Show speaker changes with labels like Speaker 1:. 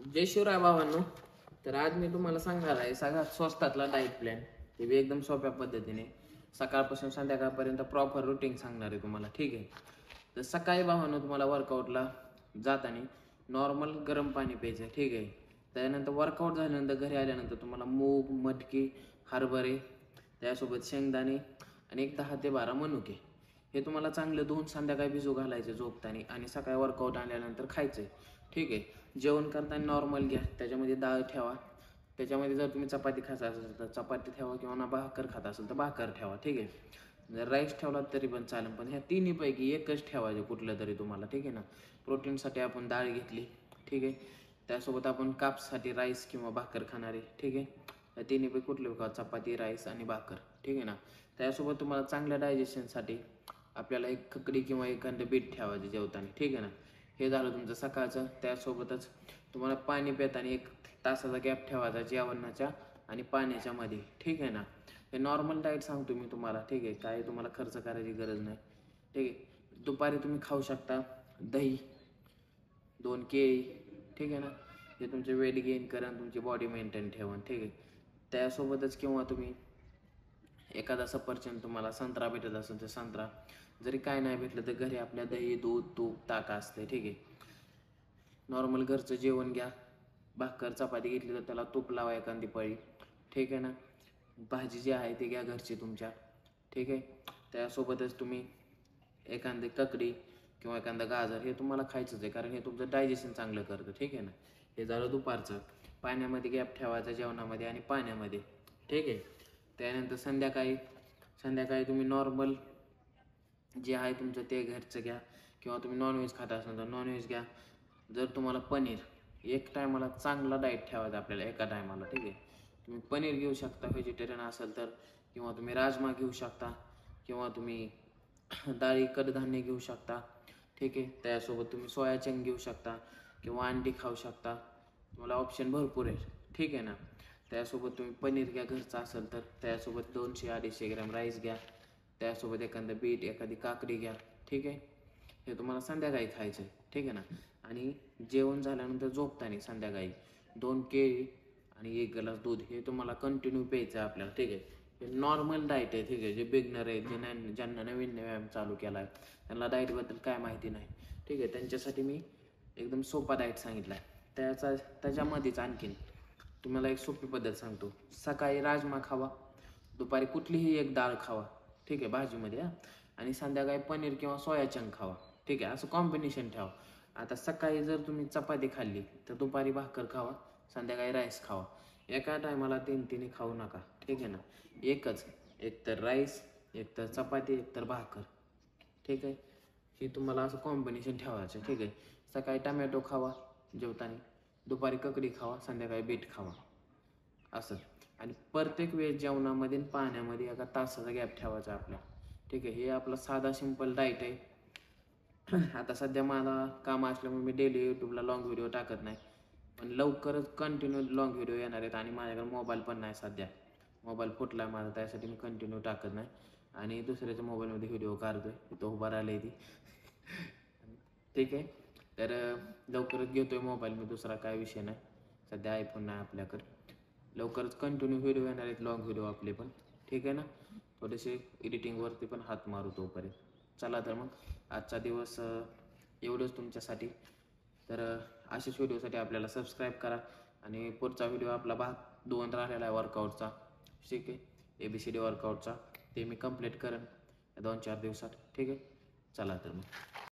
Speaker 1: जय शिवराय भावांनो. तर आज मी तुम्हाला सांगणार आहे सगळ्यात स्वस्तातला डाएट प्लॅन. ते बी एकदम सोप्या पद्धतीने सकाळपासून संध्याकाळपर्यंत प्रॉपर रुटीन सांगणार आहे तुम्हाला. ठीक आहे. तर सकाळी भावांनो तुम्हाला वर्कआउटला जाताना नॉर्मल गरम पाणी प्यायचं. ठीक आहे. त्यानंतर वर्कआउट झाल्यानंतर घरी आल्यानंतर तुम्हाला मूग, मटकी, हरभरे, त्यासोबत शेंगदाणे आणि एक 10 ते 12 मनुके हे तुम्हाला चांगलं धुवून संध्याकाळी भिजू घालायचे झोपताना आणि सकाळी वर्कआउट आल्यानंतर खायचं. ठीक आहे. जेवण करताना नॉर्मल घ्या, त्याच्यामध्ये डाळ ठेवा. त्याच्यामध्ये जर तुम्ही चपाती खात असाल तर चपाती ठेवा किंवा ना भाकर खात असेल तर भाकर ठेवा. ठीक आहे. जर राईस ठेवला तरी पण चालेल, पण ह्या तिन्हीपैकी एकच ठेवायचे कुठलं तरी तुम्हाला. ठीक आहे ना. प्रोटीनसाठी आपण डाळ घेतली. ठीक आहे. त्यासोबत आपण कापसाठी राईस किंवा भाकर खाणारे. ठीक आहे. या तिन्हीपैकी कुठले खा, चपाती, राईस आणि भाकर. ठीक आहे ना. त्यासोबत तुम्हाला चांगल्या डायजेशनसाठी आपल्याला एक खकडी किंवा एखादं बीट ठेवायचं जेवताना. ठीक आहे ना. हे झालं तुमचं सकाळचं. त्यासोबतच तुम्हाला पाणी पिताना 1 तासाचा गॅप ठेवायचा जेवणाच्या आणि पाण्याच्या मध्ये. ठीक आहे ना. हे नॉर्मल डाएट सांगतो मी तुम्हाला. ठीक आहे. काही तुम्हाला खर्च करायची गरज नाही. ठीक आहे. दुपारी तुम्ही खाऊ शकता दही, 2 केळी. ठीक आहे ना. हे तुमचे वेट गेन करून तुमची बॉडी मेंटेन ठेवून. ठीक आहे. त्यासोबतच किंवा तुम्ही एखादा सफरचंद, तुम्हाला संत्रा भेटत असेल तर संत्रा, जरी काय नाही भेटलं तर घरी आपल्या दही, दूध, तूप, ताक असते. ठीक आहे. नॉर्मल घरचं जेवण घ्या. भाकर चपाती घेतली तर त्याला तूप लावा एखादी पळी. ठीक आहे ना. भाजी जी आहे ती घ्या घरची तुमच्या. ठीक आहे. त्यासोबतच तुम्ही एखादी ककडी किंवा एखादं गाजर हे तुम्हाला खायचंच आहे, कारण हे तुमचं डायजेशन चांगलं करतं. ठीक आहे ना. हे झालं दुपारचं. पाण्यामध्ये गॅप ठेवायचा जेवणामध्ये आणि पाण्यामध्ये. ठीक आहे. त्यानंतर संध्याकाळी संध्याकाळी तुम्ही नॉर्मल जे आहे तुमचं ते घरचं घ्या किंवा तुम्ही नॉनव्हेज खाता असाल तर नॉनव्हेज घ्या. जर तुम्हाला पनीर, एक टायमाला चांगला डाएट ठेवायचा आपल्याला एका टायमाला. ठीक आहे. तुम्ही पनीर घेऊ शकता व्हेजिटेरियन असेल तर, किंवा तुम्ही राजमा घेऊ शकता, किंवा तुम्ही डाळी कडधान्य घेऊ शकता. ठीक आहे. त्यासोबत तुम्ही सोया चंक घेऊ शकता किंवा अंडी खाऊ शकता. तुम्हाला ऑप्शन भरपूर आहे. ठीक आहे ना. त्यासोबत तुम्ही पनीर घ्या घरचं असेल तर, त्यासोबत 200-250 ग्रॅम राईस घ्या. त्यासोबत एखादं बीट, एखादी काकडी घ्या. ठीक आहे. हे तुम्हाला संध्याकाळी खायचं आहे. ठीक आहे ना. आणि जेवण झाल्यानंतर झोपताना संध्याकाळी 2 केळी आणि 1 ग्लास दूध हे तुम्हाला कंटिन्यू प्यायचं आहे आपल्याला. ठीक आहे. हे नॉर्मल डाएट आहे. ठीक आहे. जे बिगनर आहे, ज्यांना नवीन व्यायाम चालू केला आहे, त्यांना डाएटबद्दल काय माहिती नाही. ठीक आहे. त्यांच्यासाठी मी एकदम सोपा डाएट सांगितला आहे. त्याच्यामध्येच आणखीन तुम्हाला एक सोपी पद्धत सांगतो. सकाळी राजमा खावा, दुपारी कुठलीही एक डाळ खावा. ठीक आहे, भाजीमध्ये. आणि संध्याकाळी पनीर किंवा सोया चंक खावा. ठीक आहे. असं कॉम्बिनेशन ठेवा. आता सकाळी जर तुम्ही चपाती खाल्ली तर दुपारी भाकर खावा, संध्याकाळी राईस खावा. एका टायमाला 3 खाऊ नका. ठीक आहे ना. एकच, एक तर राईस, एक तर चपाती, एक तर भाकर. ठीक आहे. हे तुम्हाला असं कॉम्बिनेशन ठेवायचं. ठीक आहे. सकाळी टमॅटो खावा जेवताना, दुपारी ककडी खावा, संध्याकाळी बीट खावा. असं. आणि प्रत्येक वेळेस जेवणामध्ये आणि पाण्यामध्ये एका तासाचा गॅप ठेवायचा आपल्या. ठीक आहे. हे आपलं साधा सिंपल डाएट आहे. आता सध्या मला काम असल्यामुळे मी डेली यूट्यूबला लॉंग व्हिडिओ टाकत नाही, पण लवकरच कंटिन्यू लॉंग व्हिडिओ येणार आहेत. आणि माझ्याकडे मोबाईल पण नाही सध्या. मोबाईल फुटला आहे माझा, त्यासाठी मी कंटिन्यू टाकत नाही आणि दुसऱ्याच्या मोबाईलमध्ये व्हिडिओ काढतोय. तो उभा राहिला आहे ती. ठीक आहे. तर लवकरच घेतोय मोबाईल मी, दुसरा काय विषय नाही. सध्या आयफोन नाही आपल्याकडं. लवकरच कंटिन्यू व्हिडिओ येणार आहेत, लॉंग व्हिडिओ आपले पण. ठीक आहे ना. थोडेसे एडिटिंगवरती पण हात मारू तोपर्यंत. चला तर मग आजचा दिवस एवढंच तुमच्यासाठी. तर अशाच व्हिडिओसाठी आपल्याला सबस्क्राईब करा. आणि पुढचा व्हिडिओ आपला भाग 2 राहिलेला आहे वर्कआउटचा. ठीक आहे. ABCD वर्कआउटचा, ते मी कंप्लीट करेन 2-4 दिवसात. ठीक आहे. चला तर मग.